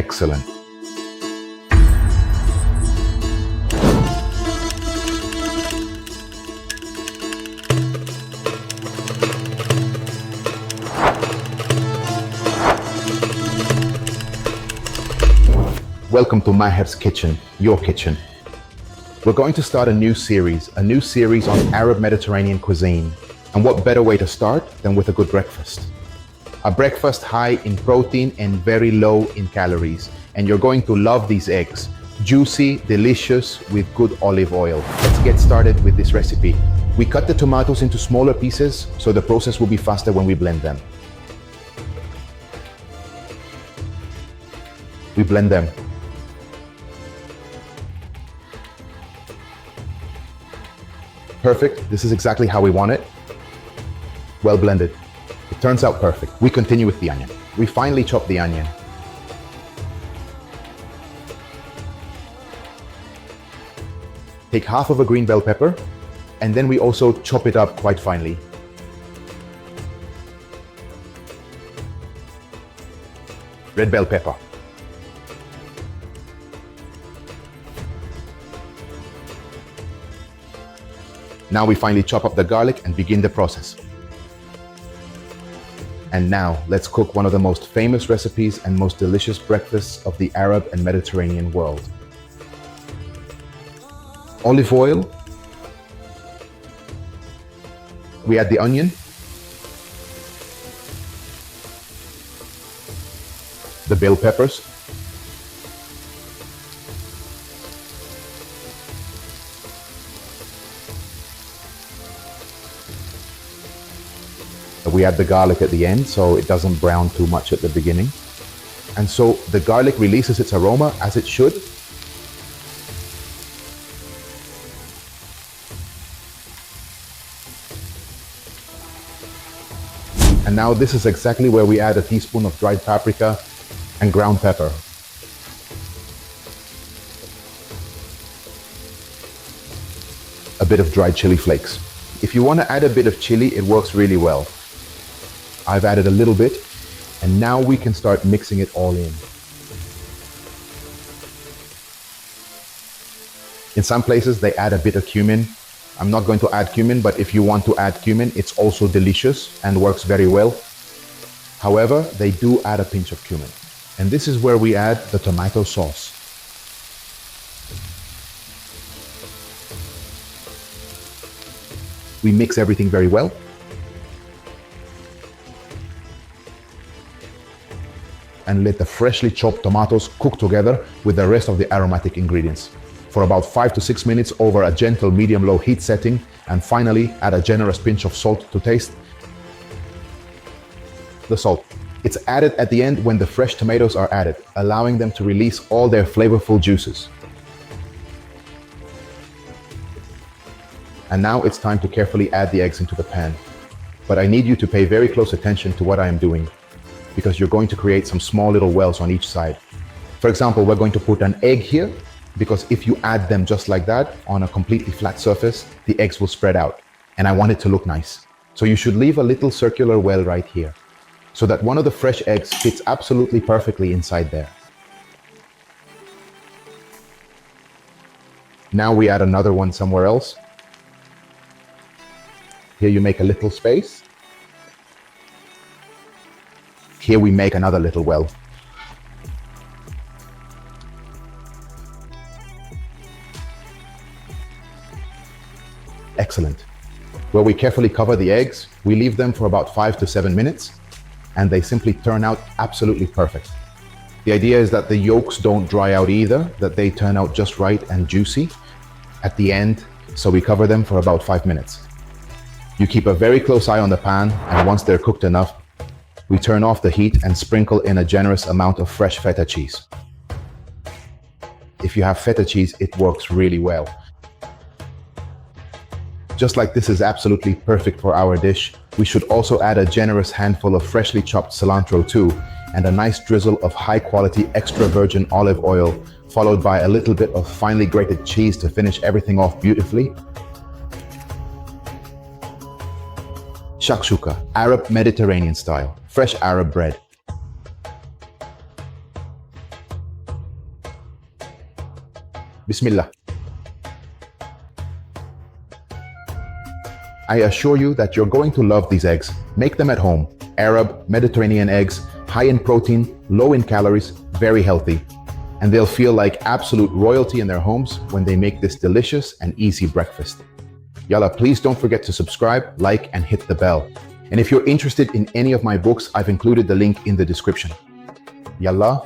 Excellent. Welcome to Maher's kitchen, your kitchen. We're going to start a new series on Arab Mediterranean cuisine. And what better way to start than with a good breakfast? A breakfast high in protein and very low in calories. And you're going to love these eggs. Juicy, delicious, with good olive oil. Let's get started with this recipe. We cut the tomatoes into smaller pieces, so the process will be faster when we blend them. We blend them. Perfect. This is exactly how we want it. Well blended. It turns out perfect. We continue with the onion. We finely chop the onion. Take half of a green bell pepper, and then we also chop it up quite finely. Red bell pepper. Now we finally chop up the garlic and begin the process. And now let's cook one of the most famous recipes and most delicious breakfasts of the Arab and Mediterranean world. Olive oil. We add the onion. The bell peppers. We add the garlic at the end so it doesn't brown too much at the beginning. And so the garlic releases its aroma as it should. And now this is exactly where we add a teaspoon of dried paprika and ground pepper. A bit of dried chili flakes. If you want to add a bit of chili, it works really well. I've added a little bit, and now we can start mixing it all in. In some places, they add a bit of cumin. I'm not going to add cumin, but if you want to add cumin, it's also delicious and works very well. However, they do add a pinch of cumin. And this is where we add the tomato sauce. We mix everything very well. And let the freshly chopped tomatoes cook together with the rest of the aromatic ingredients for about 5 to 6 minutes over a gentle medium-low heat setting, and finally add a generous pinch of salt to taste. The salt. It's added at the end when the fresh tomatoes are added, allowing them to release all their flavorful juices. And now it's time to carefully add the eggs into the pan. But I need you to pay very close attention to what I am doing, because you're going to create some small little wells on each side. For example, we're going to put an egg here, because if you add them just like that on a completely flat surface, the eggs will spread out. And I want it to look nice. So you should leave a little circular well right here, so that one of the fresh eggs fits absolutely perfectly inside there. Now we add another one somewhere else. Here you make a little space. Here we make another little well. Excellent. Where we carefully cover the eggs, we leave them for about 5 to 7 minutes, and they simply turn out absolutely perfect. The idea is that the yolks don't dry out either, that they turn out just right and juicy at the end, so we cover them for about 5 minutes. You keep a very close eye on the pan, and once they're cooked enough, we turn off the heat and sprinkle in a generous amount of fresh feta cheese. If you have feta cheese, it works really well. Just like this is absolutely perfect for our dish, we should also add a generous handful of freshly chopped cilantro too, and a nice drizzle of high-quality extra virgin olive oil, followed by a little bit of finely grated cheese to finish everything off beautifully. Shakshuka, Arab Mediterranean style, fresh Arab bread. Bismillah. I assure you that you're going to love these eggs. Make them at home. Arab, Mediterranean eggs, high in protein, low in calories, very healthy. And they'll feel like absolute royalty in their homes when they make this delicious and easy breakfast. Yalla, please don't forget to subscribe, like, and hit the bell. And if you're interested in any of my books, I've included the link in the description. Yalla.